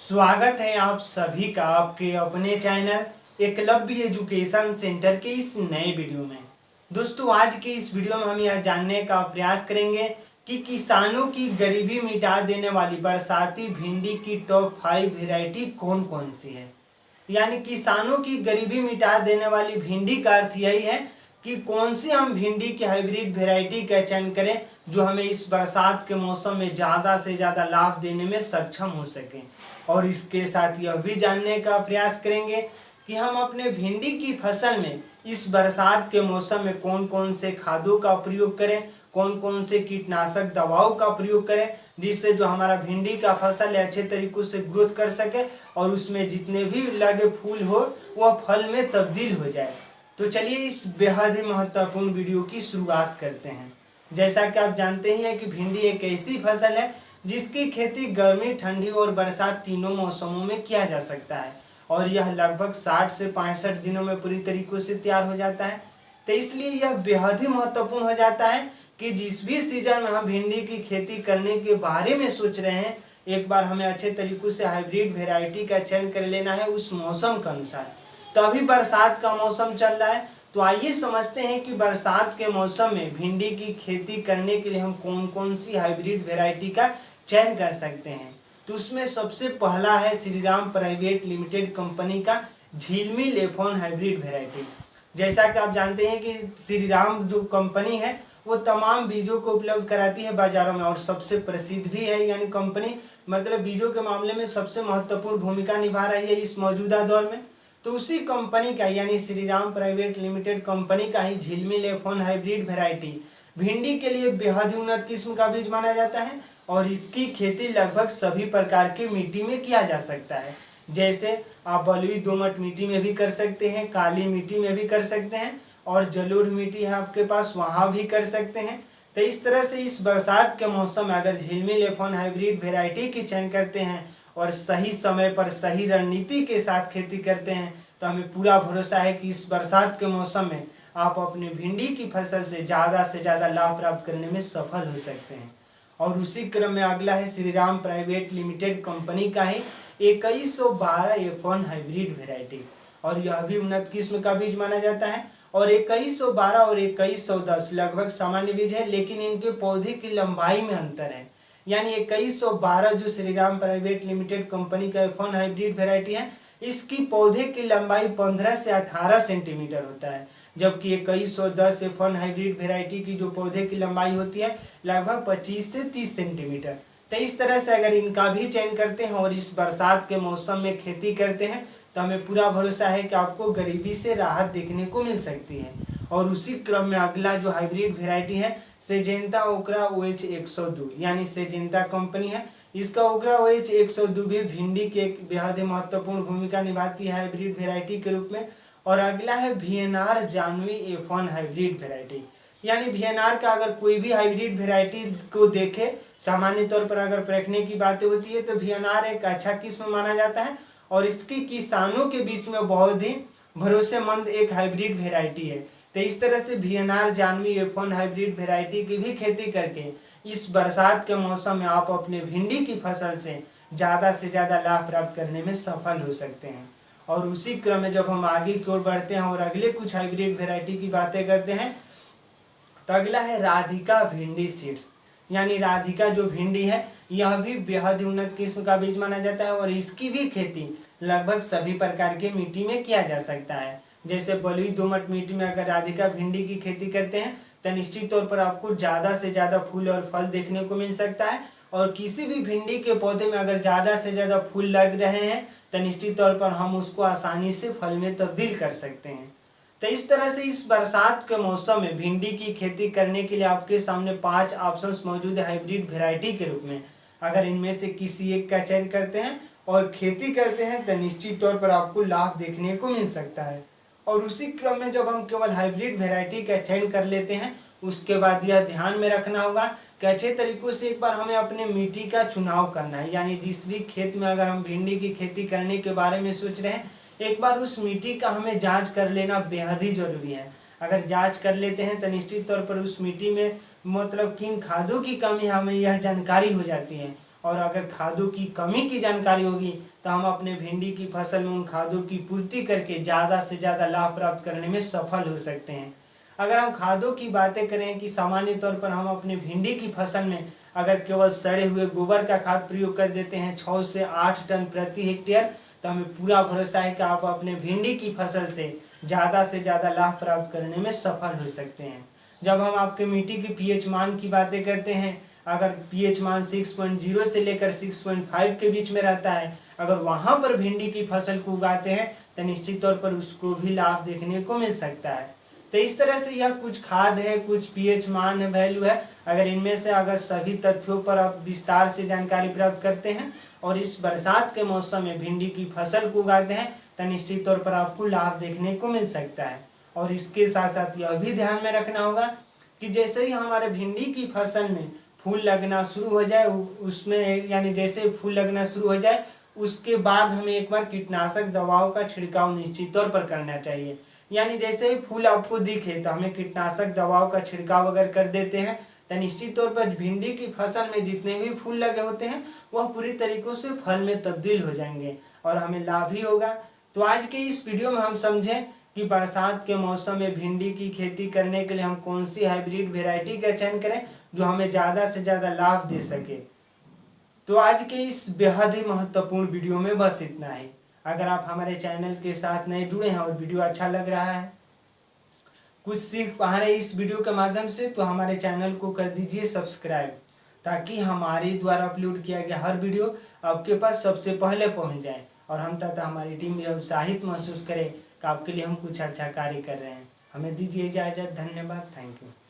स्वागत है आप सभी का आपके अपने चैनल एकलव्य एजुकेशन सेंटर के इस नए वीडियो में। दोस्तों, आज के इस वीडियो में हम यह जानने का प्रयास करेंगे कि किसानों की गरीबी मिटा देने वाली बरसाती भिंडी की टॉप 5 वैरायटी कौन कौन सी है। यानी किसानों की गरीबी मिटा देने वाली भिंडी का अर्थ यही है कि कौन सी हम भिंडी की हाइब्रिड वैरायटी का चयन करें जो हमें इस बरसात के मौसम में ज़्यादा से ज़्यादा लाभ देने में सक्षम हो सके। और इसके साथ यह भी जानने का प्रयास करेंगे कि हम अपने भिंडी की फसल में इस बरसात के मौसम में कौन कौन से खादों का प्रयोग करें, कौन कौन से कीटनाशक दवाओं का प्रयोग करें, जिससे जो हमारा भिंडी का फसल है अच्छे तरीकों से ग्रोथ कर सके और उसमें जितने भी लगे फूल हो वह फल में तब्दील हो जाए। तो चलिए इस बेहद ही महत्वपूर्ण वीडियो की शुरुआत करते हैं। जैसा कि आप जानते ही हैं कि भिंडी एक ऐसी फसल है जिसकी खेती गर्मी, ठंडी और बरसात तीनों मौसमों में किया जा सकता है और यह लगभग 60 से 65 दिनों में पूरी तरीकों से तैयार हो जाता है। तो इसलिए यह बेहद ही महत्वपूर्ण हो जाता है कि जिस भी सीजन में हम भिंडी की खेती करने के बारे में सोच रहे हैं, एक बार हमें अच्छे तरीकों से हाइब्रिड वेराइटी का चयन कर लेना है उस मौसम के अनुसार। तो अभी बरसात का मौसम चल रहा है, तो आइए समझते हैं कि बरसात के मौसम में भिंडी की खेती करने के लिए हम कौन कौन सी हाइब्रिड वेराइटी का चयन कर सकते हैं। तो उसमें सबसे पहला है श्रीराम प्राइवेट लिमिटेड कंपनी का झिलमिल F1 हाइब्रिड वेराइटी। जैसा कि आप जानते हैं कि श्रीराम जो कंपनी है वो तमाम बीजों को उपलब्ध कराती है बाजारों में और सबसे प्रसिद्ध भी है। यानी कंपनी मतलब बीजों के मामले में सबसे महत्वपूर्ण भूमिका निभा रही है इस मौजूदा दौर में। तो उसी कंपनी का यानी श्रीराम प्राइवेट लिमिटेड कंपनी का ही झिलमिल F1 हाइब्रिड वेराइटी भिंडी के लिए बेहद उन्नत किस्म का बीज माना जाता है और इसकी खेती लगभग सभी प्रकार की मिट्टी में किया जा सकता है। जैसे आप बलुई दोमट मिट्टी में भी कर सकते हैं, काली मिट्टी में भी कर सकते हैं और जलोढ़ मिट्टी है आपके पास वहां भी कर सकते हैं। तो इस तरह से इस बरसात के मौसम में अगर झिलमिल F1 हाइब्रिड वेराइटी की चयन करते हैं और सही समय पर सही रणनीति के साथ खेती करते हैं तो हमें पूरा भरोसा है कि इस बरसात के मौसम में आप अपनी भिंडी की फसल से ज़्यादा लाभ प्राप्त करने में सफल हो सकते हैं। और उसी क्रम में अगला है श्रीराम प्राइवेट लिमिटेड कंपनी का ही 2112 F1 हाइब्रिड वेराइटी और यह भी उन्नत किस्म का बीज माना जाता है। और 2112 और 2110 लगभग सामान्य बीज है, लेकिन इनके पौधे की लंबाई में अंतर है। यानी 2112 जो श्रीराम प्राइवेट लिमिटेड कंपनी का F1 हाइब्रिड वेराइटी है, इसकी पौधे की लंबाई 15 से 18 सेंटीमीटर होता है, जबकि 2110 F1 हाइब्रिड वेराइटी की जो पौधे की लंबाई होती है लगभग 25 से 30 सेंटीमीटर। तो इस तरह से अगर इनका भी चयन करते हैं और इस बरसात के मौसम में खेती करते हैं तो हमें पूरा भरोसा है कि आपको गरीबी से राहत देखने को मिल सकती है। और उसी क्रम में अगला जो हाइब्रिड वेराइटी है सिजेंटा ओकरा OH 102 यानी सिजेंटा कंपनी है, इसका ओकरा OH 102 भी भिंडी की एक बेहद महत्वपूर्ण भूमिका निभाती है हाइब्रिड वेराइटी के रूप में। और अगला है VNR Janvi F1 hybrid variety. यानी VNR का अगर कोई भी हाइब्रिड वेराइटी को देखे, सामान्य तौर पर अगर परखने की बातें होती है तो VNR एक अच्छा किस्म माना जाता है और इसकी किसानों के बीच में बहुत ही भरोसेमंद एक हाइब्रिड वेराइटी है। तो इस तरह से VNR Janvi F1 hybrid variety की भी खेती करके इस बरसात के मौसम में आप अपने भिंडी की फसल से ज़्यादा लाभ प्राप्त करने में सफल हो सकते हैं। और उसी क्रम में जब हम आगे की ओर बढ़ते हैं और अगले कुछ हाइब्रिड वेराइटी की बातें करते हैं तो अगला है राधिका भिंडी सीड्स। यानी राधिका जो भिंडी है यह भी बेहद उन्नत किस्म का बीज माना जाता है और इसकी भी खेती लगभग सभी प्रकार के मिट्टी में किया जा सकता है। जैसे बलुई दोमट मिट्टी में अगर राधिका भिंडी की खेती करते हैं तो निश्चित तौर पर आपको ज़्यादा से ज़्यादा फूल और फल देखने को मिल सकता है। और किसी भी भिंडी के पौधे में अगर ज़्यादा से ज़्यादा फूल लग रहे हैं तो निश्चित तौर पर हम उसको आसानी से फल में तब्दील कर सकते हैं। तो इस तरह से इस बरसात के मौसम में भिंडी की खेती करने के लिए आपके सामने 5 ऑप्शंस मौजूद है हाइब्रिड वेराइटी के रूप में। अगर इनमें से किसी एक का चयन करते हैं और खेती करते हैं तो निश्चित तौर पर आपको लाभ देखने को मिल सकता है। और उसी क्रम में जब हम केवल हाइब्रिड वेराइटी का चयन कर लेते हैं उसके बाद यह ध्यान में रखना होगा कि अच्छे तरीकों से एक बार हमें अपने मिट्टी का चुनाव करना है। यानी जिस भी खेत में अगर हम भिंडी की खेती करने के बारे में सोच रहे हैं एक बार उस मिट्टी का हमें जांच कर लेना बेहद ही जरूरी है। अगर जांच कर लेते हैं तो निश्चित तौर पर उस मिट्टी में मतलब किन खादों की कमी हमें यह जानकारी हो जाती है और अगर खादों की कमी की जानकारी होगी तो हम अपने भिंडी की फसल में उन खादों की पूर्ति करके ज़्यादा से ज़्यादा लाभ प्राप्त करने में सफल हो सकते हैं। अगर हम खादों की बातें करें कि सामान्य तौर पर हम अपने भिंडी की फसल में अगर केवल सड़े हुए गोबर का खाद प्रयोग कर देते हैं 6 से 8 टन प्रति हेक्टेयर, तो हमें पूरा भरोसा है कि आप अपने भिंडी की फसल से ज़्यादा लाभ प्राप्त करने में सफल हो सकते हैं। जब हम आपके मिट्टी की पीएच मान की बातें करते हैं, अगर पीएच मान 6.0 से लेकर 6.5 के बीच में रहता है, अगर वहाँ पर भिंडी की फसल को उगाते हैं तो निश्चित तौर पर उसको भी लाभ देखने को मिल सकता है। तो इस तरह से यह कुछ खाद है, कुछ पीएच मान है, वैल्यू है। अगर इनमें से अगर सभी तथ्यों पर आप विस्तार से जानकारी प्राप्त करते हैं और इस बरसात के मौसम में भिंडी की फसल को उगाते हैं तो निश्चित तौर पर आपको लाभ देखने को मिल सकता है। और इसके साथ साथ यह भी ध्यान में रखना होगा कि जैसे ही हमारे भिंडी की फसल में फूल लगना शुरू हो जाए, उसमें यानी जैसे फूल लगना शुरू हो जाए उसके बाद हमें एक बार कीटनाशक दवाओं का छिड़काव निश्चित तौर पर करना चाहिए। यानी जैसे ही फूल आपको दिखे तो हमें कीटनाशक दवाओं का छिड़काव अगर कर देते हैं तो निश्चित तौर पर भिंडी की फसल में जितने भी फूल लगे होते हैं वह पूरी तरीकों से फल में तब्दील हो जाएंगे और हमें लाभ ही होगा। तो आज के इस वीडियो में हम समझें कि बरसात के मौसम में भिंडी की खेती करने के लिए हम कौन सी हाइब्रिड वेराइटी का चयन करें जो हमें ज़्यादा से ज़्यादा लाभ दे सके। तो आज के इस बेहद ही महत्वपूर्ण वीडियो में बस इतना ही। अगर आप हमारे चैनल के साथ नए जुड़े हैं और वीडियो अच्छा लग रहा है, कुछ सीख पा रहे इस वीडियो के माध्यम से, तो हमारे चैनल को कर दीजिए सब्सक्राइब, ताकि हमारे द्वारा अपलोड किया गया हर वीडियो आपके पास सबसे पहले पहुंच जाए और हम तथा हमारी टीम यह उत्साहित महसूस करे कि आपके लिए हम कुछ अच्छा कार्य कर रहे हैं। हमें दीजिए इजाज़त। धन्यवाद। Thank you.